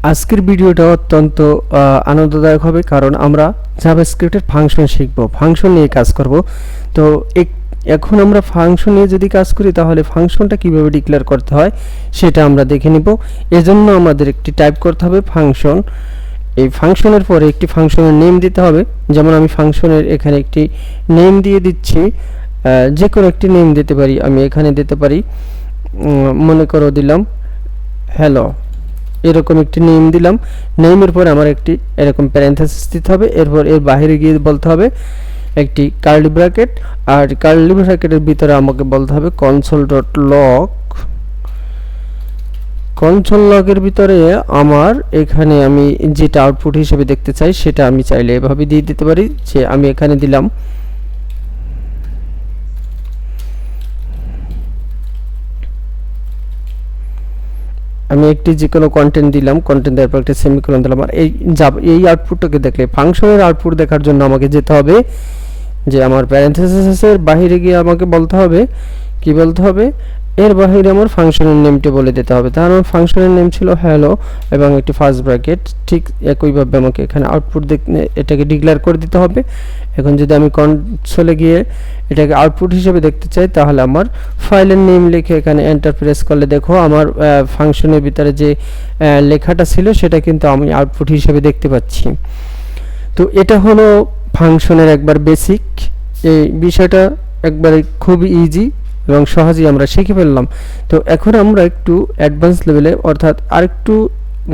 আজকের ভিডিওটা অত্যন্ত আনন্দদায়ক হবে, কারণ আমরা জাভাস্ক্রিপ্টের ফাংশন শিখব, ফাংশন নিয়ে কাজ করব। তো এখন আমরা ফাংশন নিয়ে যদি কাজ করি তাহলে ফাংশনটা কিভাবে ডিক্লেয়ার করতে হয় সেটা আমরা দেখে নিব। এজন্য আমাদের একটি টাইপ করতে হবে ফাংশন। এই ফাংশনের পরে একটি ফাংশনের নেম দিতে হবে। যেমন আমি ফাংশনের এখানে একটি নেম দিয়ে দিচ্ছি, যে কোনো একটি নেম দিতে পারি। আমি এখানে দিতে পারি, মনে করো দিলাম হ্যালো, এরকম একটি নেম দিলাম। নেমের পর আমার একটি এরকম প্যারেনথেসিস দিতে হবে। এরপর এর বাইরে গিয়ে বলতে হবে একটি কার্লি ব্র্যাকেট, আর কার্লি ব্র্যাকেটের ভিতরে আমাকে বলতে হবে console.log। কনসোল লগের ভিতরে আমার এখানে আমি যেটা আউটপুট হিসেবে দেখতে চাই সেটা আমি চাইলে এভাবে দিয়ে দিতে পারি, যে আমি এখানে দিলাম আমি একটি যে কোনো কন্টেন্ট দিলাম, কন্টেন্ট দেওয়ার পর একটা সেমিকোলন দিলাম। আর এই আউটপুটটাকে দেখলে ফাংশনের আউটপুট দেখার জন্য আমাকে যেতে হবে যে আমার প্যারেনথেসিসের বাইরে গিয়ে আমাকে বলতে হবে কি বলতে হবে, এর বাইরে আমার ফাংশনের নেমটি বলে দিতে হবে। তার আমার ফাংশনের নেম ছিল হ্যালো এবং একটি ফার্স্ট ব্র্যাকেট। ঠিক একইভাবে আমাকে এখানে আউটপুট এটাকে ডিক্লেয়ার করে দিতে হবে। এখন যদি আমি কনসোলে গিয়ে এটাকে আউটপুট হিসেবে দেখতে চাই তাহলে আমার ফাইলের নেম লিখে এখানে এন্টার প্রেস করলে দেখো আমার ফাংশনের ভিতরে যে লেখাটা ছিল সেটা কিন্তু আমি আউটপুট হিসেবে দেখতে পাচ্ছি। তো এটা হলো ফাংশনের একবার বেসিক। এই বিষয়টা একবারে খুবই ইজি এবং সহজেই আমরা শিখে ফেললাম। তো এখন আমরা একটু অ্যাডভান্স লেভেলে, অর্থাৎ আরেকটু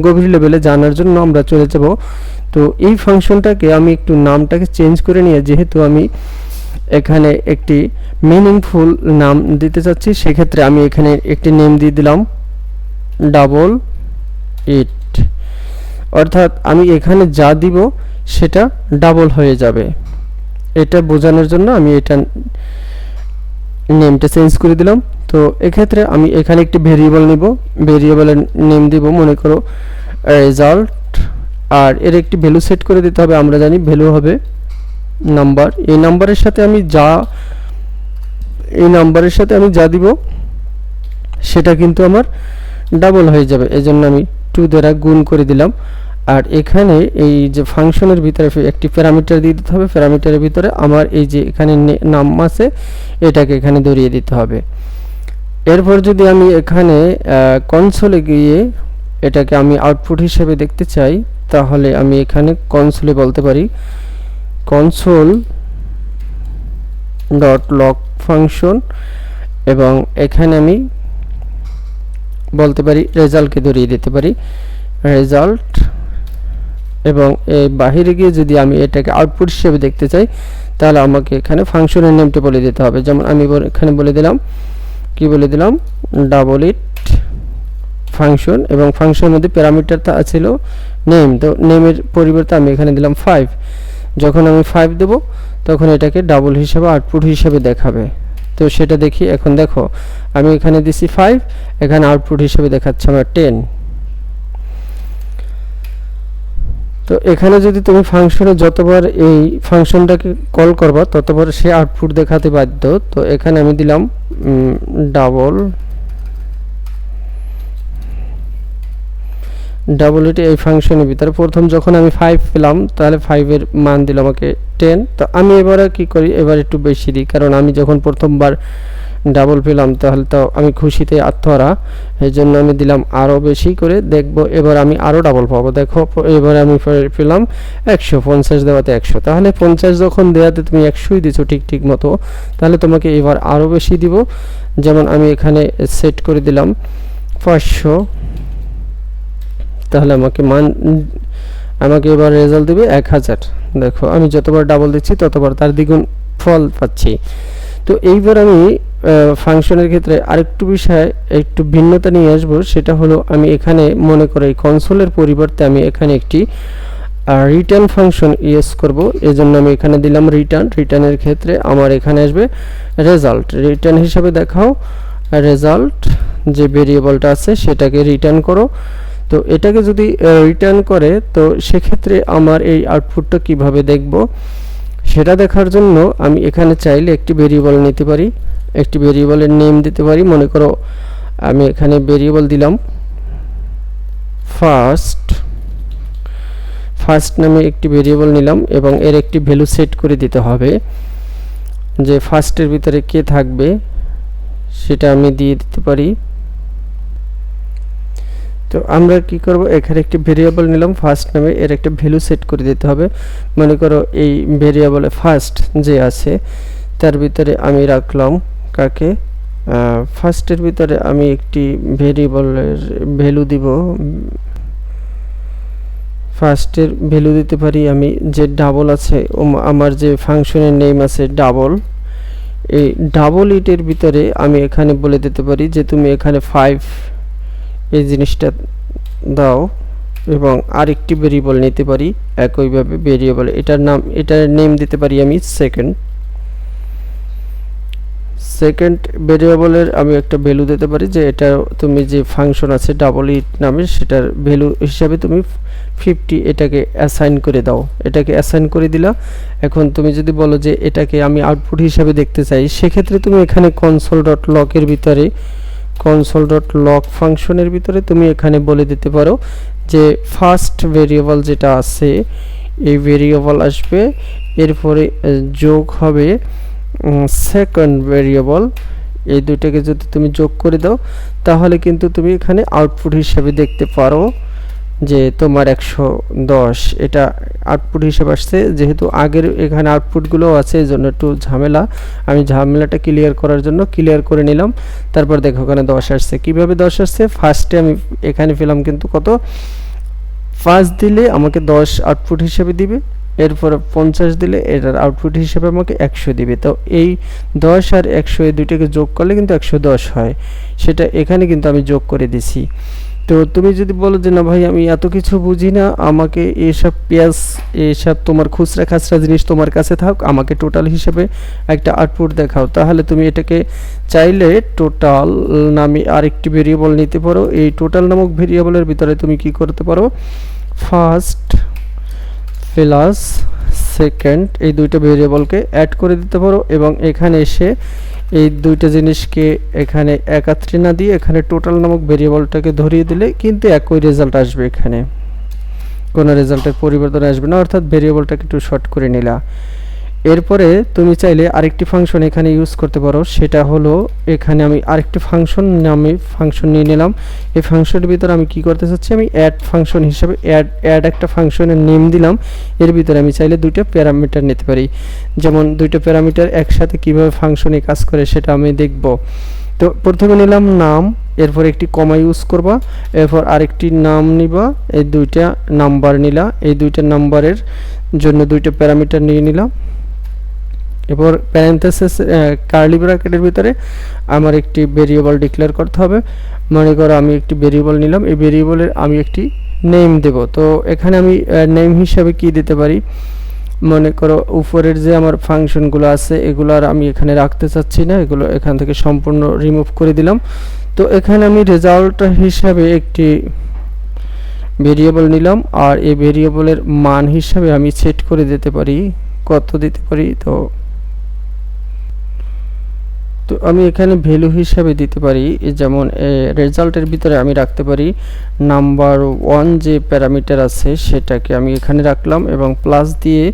গভীর লেভেলে জানার জন্য আমরা চলে যাব। তো এই ফাংশনটাকে আমি একটু নামটাকে চেঞ্জ করে নিয়ে, যেহেতু আমি এখানে একটি মিনিংফুল নাম দিতে চাচ্ছি, সেক্ষেত্রে আমি এখানে একটি নেম দিয়ে দিলাম ডাবল ইট। অর্থাৎ আমি এখানে যা দিব সেটা ডাবল হয়ে যাবে। এটা বোঝানোর জন্য আমি এটা নেমটা চেঞ্জ করে দিলাম। তো এক্ষেত্রে আমি এখানে একটি ভেরিয়েবল নিব, ভেরিয়েবলের নেম দিব মনে করো রেজাল্ট, আর এর একটি ভ্যালু সেট করে দিতে হবে। আমরা জানি ভ্যালু হবে নাম্বার। এই নাম্বারের সাথে আমি যা দিব সেটা কিন্তু আমার ডাবল হয়ে যাবে, এজন্য আমি 2 দ্বারা গুণ করে দিলাম। আর এখানে এই যে ফাংশনের ভিতরে একটি প্যারামিটার দিয়ে দিতে হবে। প্যারামিটারের ভিতরে আমার এই যে এখানে নাম আছে এটাকে এখানে ধরিয়ে দিতে হবে। এরপর যদি আমি এখানে কনসোলে গিয়ে এটাকে আমি আউটপুট হিসেবে দেখতে চাই তাহলে আমি এখানে কনসোলে বলতে পারি console.log ফাংশন, এবং এখানে আমি বলতে পারি রেজাল্টকে ধরিয়ে দিতে পারি রেজাল্ট। এবং এই বাইরে গিয়ে যদি আমি এটাকে আউটপুট হিসেবে দেখতে চাই তাহলে আমাকে এখানে ফাংশনের নেমটা বলে দিতে হবে। যেমন আমি এখানে বলে দিলাম কি বলে দিলাম ডাবল ইট ফাংশন, এবং ফাংশনের মধ্যে প্যারামিটারটা ছিল নেম। তো নেমের পরিবর্তে আমি এখানে দিলাম 5। যখন আমি 5 দেব তখন এটাকে ডাবল হিসেবে আউটপুট হিসেবে দেখাবে। তো সেটা দেখি। এখন দেখো আমি এখানে দিছি 5, এখানে আউটপুট হিসেবে দেখাচ্ছে আমার 10। তো এখানে যদি তুমি ফাংশনে যতবার এই ফাংশনটাকে কল করবা ততবার সে আউটপুট দেখাতে বাধ্য। তো এখানে আমি দিলাম ডাবল ইট। এই ফাংশনের ভিতরে প্রথম যখন আমি 5 পেলাম তাহলে 5 এর মান দিল আমাকে 10। তো আমি এবারে কি করি, এবার একটু বেশি দিই, কারণ আমি যখন প্রথমবার ডাবল পেলাম তাহলে তো আমি খুশিতে আত্মহারা, এই জন্য আমি দিলাম আরও বেশি করে। দেখবো এবার আমি আরও ডাবল পাবো। দেখো এবার আমি পেলাম 100, 50 দেওয়াতে 100। তাহলে 50 যখন দেওয়াতে তুমি 100ই দিছো ঠিক মতো, তাহলে তোমাকে এবার আরও বেশি দিব। যেমন আমি এখানে সেট করে দিলাম 500, তাহলে আমাকে এবার রেজাল্ট দেবে 1000। দেখো আমি যতবার ডাবল দিচ্ছি ততবার তার দ্বিগুণ ফল পাচ্ছি। তো এইবার আমি ফাংশনের ক্ষেত্রে আরেকটু বিষয় একটু ভিন্নতা নিয়ে আসবো। সেটা হলো আমি এখানে মনে করি কনসোলের পরিবর্তে আমি এখানে একটি রিটার্ন ফাংশন ইউজ করব। এজন্য আমি এখানে দিলাম রিটার্নের ক্ষেত্রে আমার এখানে আসবে রেজাল্ট। রিটার্ন হিসাবে দেখাও রেজাল্ট, যে ভেরিয়েবলটা আছে সেটাকে রিটার্ন করো। তো এটাকে যদি রিটার্ন করে তো সেক্ষেত্রে আমার এই আউটপুটটা কিভাবে দেখব সেটা দেখার জন্য আমি এখানে চাইলে একটি ভেরিয়েবল নিতে পারি, একটি ভেরিয়েবলের নেম দিতে পারি। মনে করো আমি এখানে ভেরিয়েবল দিলাম ফার্স্ট ফার্স্ট নামে একটি ভেরিয়েবল নিলাম এবং এর একটি ভ্যালু সেট করে দিতে হবে, যে ফার্স্টের ভিতরে কে থাকবে সেটা আমি দিয়ে দিতে পারি। তো আমরা কি করব, এখানে একটি ভেরিয়েবল নিলাম ফার্স্ট নামে, এর একটা ভ্যালু সেট করে দিতে হবে। মনে করো এই ভেরিয়েবলে ফার্স্ট যে আছে তার ভিতরে আমি রাখলাম কাকে, ফার্স্টের ভিতরে আমি একটি ভেরিয়েবলের ভ্যালু দিব, ফার্স্টের ভ্যালু দিতে পারি আমি যে ডাবল আছে, আমার যে ফাংশনের নেম আছে ডাবল, এই ডাবল ইটের ভিতরে আমি এখানে বলে দিতে পারি যে তুমি এখানে 5 এই জিনিসটা দাও, এবং আরেকটি ভেরিয়েবল নিতে পারি একইভাবে ভেরিয়েবল, এটার নেম দিতে পারি আমি সেকেন্ড ভেরিয়েবলের আমি একটা ভ্যালু দিতে পারি যে এটা তুমি যে ফাংশন আছে ডাবল ইট নামে সেটার ভ্যালু হিসাবে তুমি 50 এটাকে অ্যাসাইন করে দাও, এটাকে অ্যাসাইন করে দিলা। এখন তুমি যদি বলো যে এটাকে আমি আউটপুট হিসাবে দেখতে চাই, সেক্ষেত্রে তুমি এখানে console.log এর ভিতরে console.log ফাংশনের ভিতরে তুমি এখানে বলে দিতে পারো যে ফার্স্ট ভেরিয়েবল যেটা আছে এই ভেরিয়েবল আসবে, এরপরে যোগ হবে সেকেন্ড ভেরিয়েবল, এই দুইটাকে যদি তুমি যোগ করে দাও তাহলে কিন্তু তুমি এখানে আউটপুট হিসেবে দেখতে পারো যে তোমার 110 এটা আউটপুট হিসেবে আসছে। যেহেতু আগের এখানে আউটপুটগুলো আছে এই জন্য একটু ঝামেলা, আমি ঝামেলাটা ক্লিয়ার করার জন্য ক্লিয়ার করে নিলাম। তারপর দেখো ওখানে 10 আসছে, কিভাবে 10 আসছে, ফার্স্টে আমি এখানে পেলাম কিন্তু কত, 5 দিলে আমাকে 10 আউটপুট হিসেবে দিবে, এরপরে 50 দিলে এটার আউটপুট হিসেবে আমাকে 100 দিবে। তো এই 10 আর 100 এই দুইটাকে যোগ করলে কিন্তু 110 হয়, সেটা এখানে কিন্তু আমি যোগ করে দিছি। তো তুমি যদি বলো যে না ভাই আমি এত কিছু বুঝি না, আমাকে এইসব এইসব তোমার খুচরা খাচরা জিনিস তোমার কাছে থাক, আমাকে টোটাল হিসেবে একটা আউটপুট দেখাও, তাহলে তুমি এটাকে চাইলে টোটাল নামে আরেকটি ভেরিয়েবল নিতে পারো। এই টোটাল নামক ভেরিয়েবলের ভিতরে তুমি কি করতে পারো, ফার্স্ট প্লাস সেকেন্ড এই দুইটা ভেরিয়েবলকে অ্যাড করে দিতে পারো, এবং এখানে এসে এই দুইটা জিনিসকে এখানে একাত্রে না দিয়ে এখানে টোটাল নামক ভেরিয়েবলটাকে ধরিয়ে দিলে কিন্তু একই রেজাল্ট আসবে, এখানে কোনো রেজাল্টের পরিবর্তন আসবে না, অর্থাৎ ভেরিয়েবলটাকে একটু শর্ট করে নিলা। এরপরে তুমি চাইলে আরেকটি ফাংশন এখানে ইউজ করতে পারো, সেটা হলো এখানে আমি আরেকটি ফাংশন নামে ফাংশন নিয়ে নিলাম। এই ফাংশনের ভিতরে আমি কি করতে চাচ্ছি, আমি অ্যাড ফাংশন হিসেবে অ্যাড একটা ফাংশনের নেম দিলাম, এর ভিতরে আমি চাইলে দুইটা প্যারামিটার নিতে পারি। যেমন দুইটা প্যারামিটার একসাথে কিভাবে ফাংশনে কাজ করে সেটা আমি দেখব। তো প্রথমে নিলাম নাম, এরপর একটি কমা ইউজ করবা, এরপর আরেকটি নাম নিবা, এই দুইটা নাম্বার নিলা, এই দুইটা নাম্বারের জন্য দুইটা প্যারামিটার নিয়ে নিলাম। এরপর প্যারেনথেসিস কার্লি ব্র্যাকেটের ভিতরে আমার একটি ভেরিয়েবল ডিক্লেয়ার করতে হবে। মনে করো আমি একটি ভেরিয়েবল নিলাম, এই ভেরিয়েবলের আমি একটি নেম দেব। তো এখানে আমি নেম হিসাবে কি দিতে পারি, মনে করো উপরের যে আমার ফাংশনগুলো আছে এগুলো আর আমি এখানে রাখতে চাচ্ছি না, এগুলো এখান থেকে সম্পূর্ণ রিমুভ করে দিলাম। তো এখানে আমি রেজাল্ট হিসাবে একটি ভেরিয়েবল নিলাম, আর এই ভেরিয়েবলের মান হিসাবে আমি সেট করে দিতে পারি, কত দিতে পারি, তো আমি এখানে ভ্যালু হিসাবে দিতে পারি, যেমন রেজাল্টের ভিতরে আমি রাখতে পারি নাম্বার 1 যে প্যারামিটার আছে সেটাকে আমি এখানে রাখলাম, এবং প্লাস দিয়ে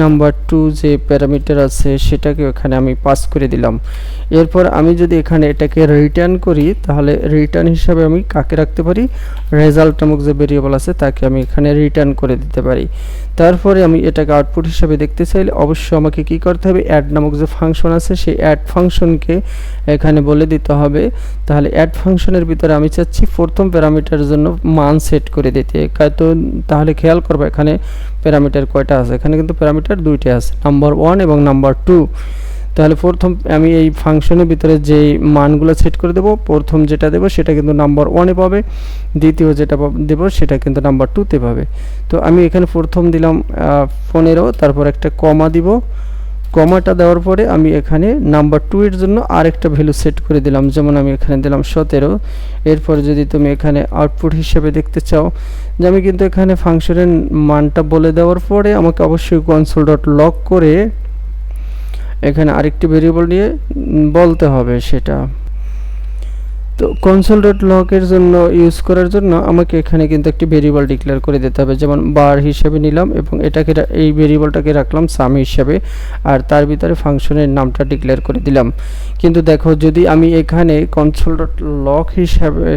নাম্বার 2 যে প্যারামিটার আছে সেটাকে এখানে আমি পাস করে দিলাম। এরপর আমি যদি এখানে এটাকে রিটার্ন করি তাহলে রিটার্ন হিসাবে আমি কাকে রাখতে পারি, রেজাল্ট নামক যে ভেরিয়েবল আছে তাকে আমি এখানে রিটার্ন করে দিতে পারি। তারপরে আমি এটাকে আউটপুট হিসাবে দেখতে চাইলে অবশ্যই আমাকে কি করতে হবে, অ্যাড নামক যে ফাংশন আছে সেই অ্যাড ফাংশনকে এখানে বলে দিতে হবে। তাহলে অ্যাড ফাংশনের ভিতরে আমি চাচ্ছি প্রথম প্যারামিটারের জন্য মান সেট করে দিতে, তো তাহলে খেয়াল করবো এখানে প্যারামিটার কয়টা আছে, এখানে কিন্তু প্যারামিটার দুইটা আছে, নাম্বার 1 এবং নাম্বার 2। তাহলে প্রথম আমি এই ফাংশনের ভিতরে যে মানগুলো সেট করে দেব, প্রথম যেটা দেব সেটা কিন্তু নাম্বার 1 এ পাবে, দ্বিতীয় যেটা দেব সেটা কিন্তু নাম্বার 2 তে পাবে। তো আমি এখানে প্রথম দিলাম 15, তারপর একটা কমা দিব, কমাটা দেওয়ার পরে আমি এখানে নাম্বার 2 এর জন্য আরেকটা ভ্যালু সেট করে দিলাম, যেমন আমি এখানে দিলাম 17। এরপর যদি তুমি এখানে আউটপুট হিসেবে দেখতে চাও, যে আমি কিন্তু এখানে ফাংশনের মানটা বলে দেওয়ার পরে আমাকে অবশ্যই console.log করে এখানে আরেকটি ভেরিয়েবল নিয়ে বলতে হবে সেটা। তো কনসোল ডট লগের জন্য ইউজ করার জন্য আমাকে এখানে কিন্তু একটি ভেরিয়েবল ডিক্লেয়ার করে দিতে হবে, যেমন বার হিসেবে নিলাম এবং এটাকে এই ভেরিয়েবলটাকে রাখলাম সাম হিসেবে, আর তার ভিতরে ফাংশনের নামটা ডিক্লেয়ার করে দিলাম। কিন্তু দেখো যদি আমি এখানে কনসোল ডট লগ হিসাবে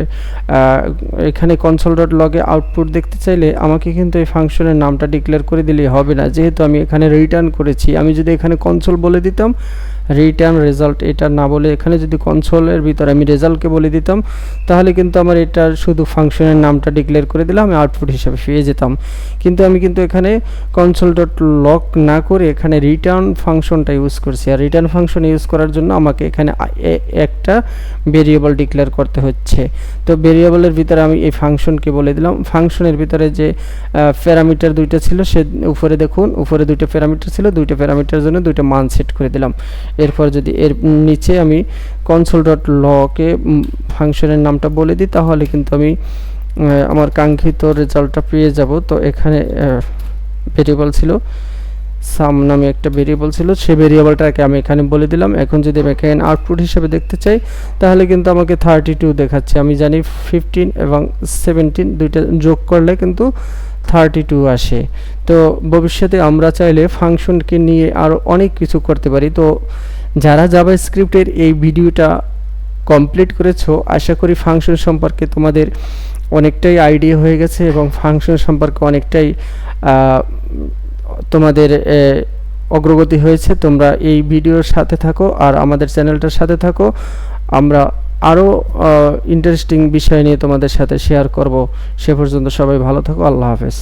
এখানে কনসোল ডট লগে আউটপুট দেখতে চাইলে আমাকে কিন্তু এই ফাংশনের নামটা ডিক্লেয়ার করে দিলেই হবে না, যেহেতু আমি এখানে রিটার্ন করেছি। আমি যদি এখানে কনসোল বলে দিতাম রিটার্ন রেজাল্ট, এটা না বলে এখানে যদি কনসোলের ভিতরে আমি রেজাল্টকে বলে দিতাম, তাহলে কিন্তু আমার এটার শুধু ফাংশনের নামটা ডিক্লেয়ার করে দিলাম, আমি আউটপুট হিসাবে পেয়ে যেতাম। কিন্তু আমি কিন্তু এখানে কনসোল ডট লগ না করে এখানে রিটার্ন ফাংশনটা ইউজ করছি, আর রিটার্ন ফাংশন ইউজ করার জন্য আমাকে এখানে একটা ভেরিয়েবল ডিক্লেয়ার করতে হচ্ছে। তো ভেরিয়েবলের ভিতরে আমি এই ফাংশনকে বলে দিলাম, ফাংশনের ভিতরে যে প্যারামিটার দুইটা ছিল, সে উপরে দেখুন উপরে দুইটা প্যারামিটার ছিল, দুইটা প্যারামিটার জন্য দুইটা মান সেট করে দিলাম। এরপর যদি এর নিচে আমি কনসোল ডট লগে ফাংশনের নামটা বলে দিই, তাহলে কিন্তু আমি আমার কাঙ্ক্ষিত রেজাল্টটা পেয়ে যাব। তো এখানে ভেরিয়েবল ছিল সাম নামে একটা ভেরিয়েবল ছিল, সেই ভেরিয়েবলটাকে আমি এখানে বলে দিলাম। এখন যদি আমি এখানে আউটপুট হিসেবে দেখতে চাই, তাহলে কিন্তু আমাকে 32 দেখাচ্ছে। আমি জানি 15 এবং 17 দুইটা যোগ করলে কিন্তু 32 আসে। তো ভবিষ্যতে আমরা চাইলে ফাংশনকে নিয়ে আরও অনেক কিছু করতে পারি। তো যারা জাভাস্ক্রিপ্টের এই ভিডিওটা কমপ্লিট করেছো, আশা করি ফাংশন সম্পর্কে তোমাদের অনেকটাই আইডিয়া হয়ে গেছে এবং ফাংশন সম্পর্কে অনেকটাই তোমাদের অগ্রগতি হয়েছে। তোমরা এই ভিডিওর সাথে থাকো আর আমাদের চ্যানেলটার সাথে থাকো, আমরা আরও ইন্টারেস্টিং বিষয় নিয়ে তোমাদের সাথে শেয়ার করব। সে পর্যন্ত সবাই ভালো থাকো, আল্লাহ হাফেজ।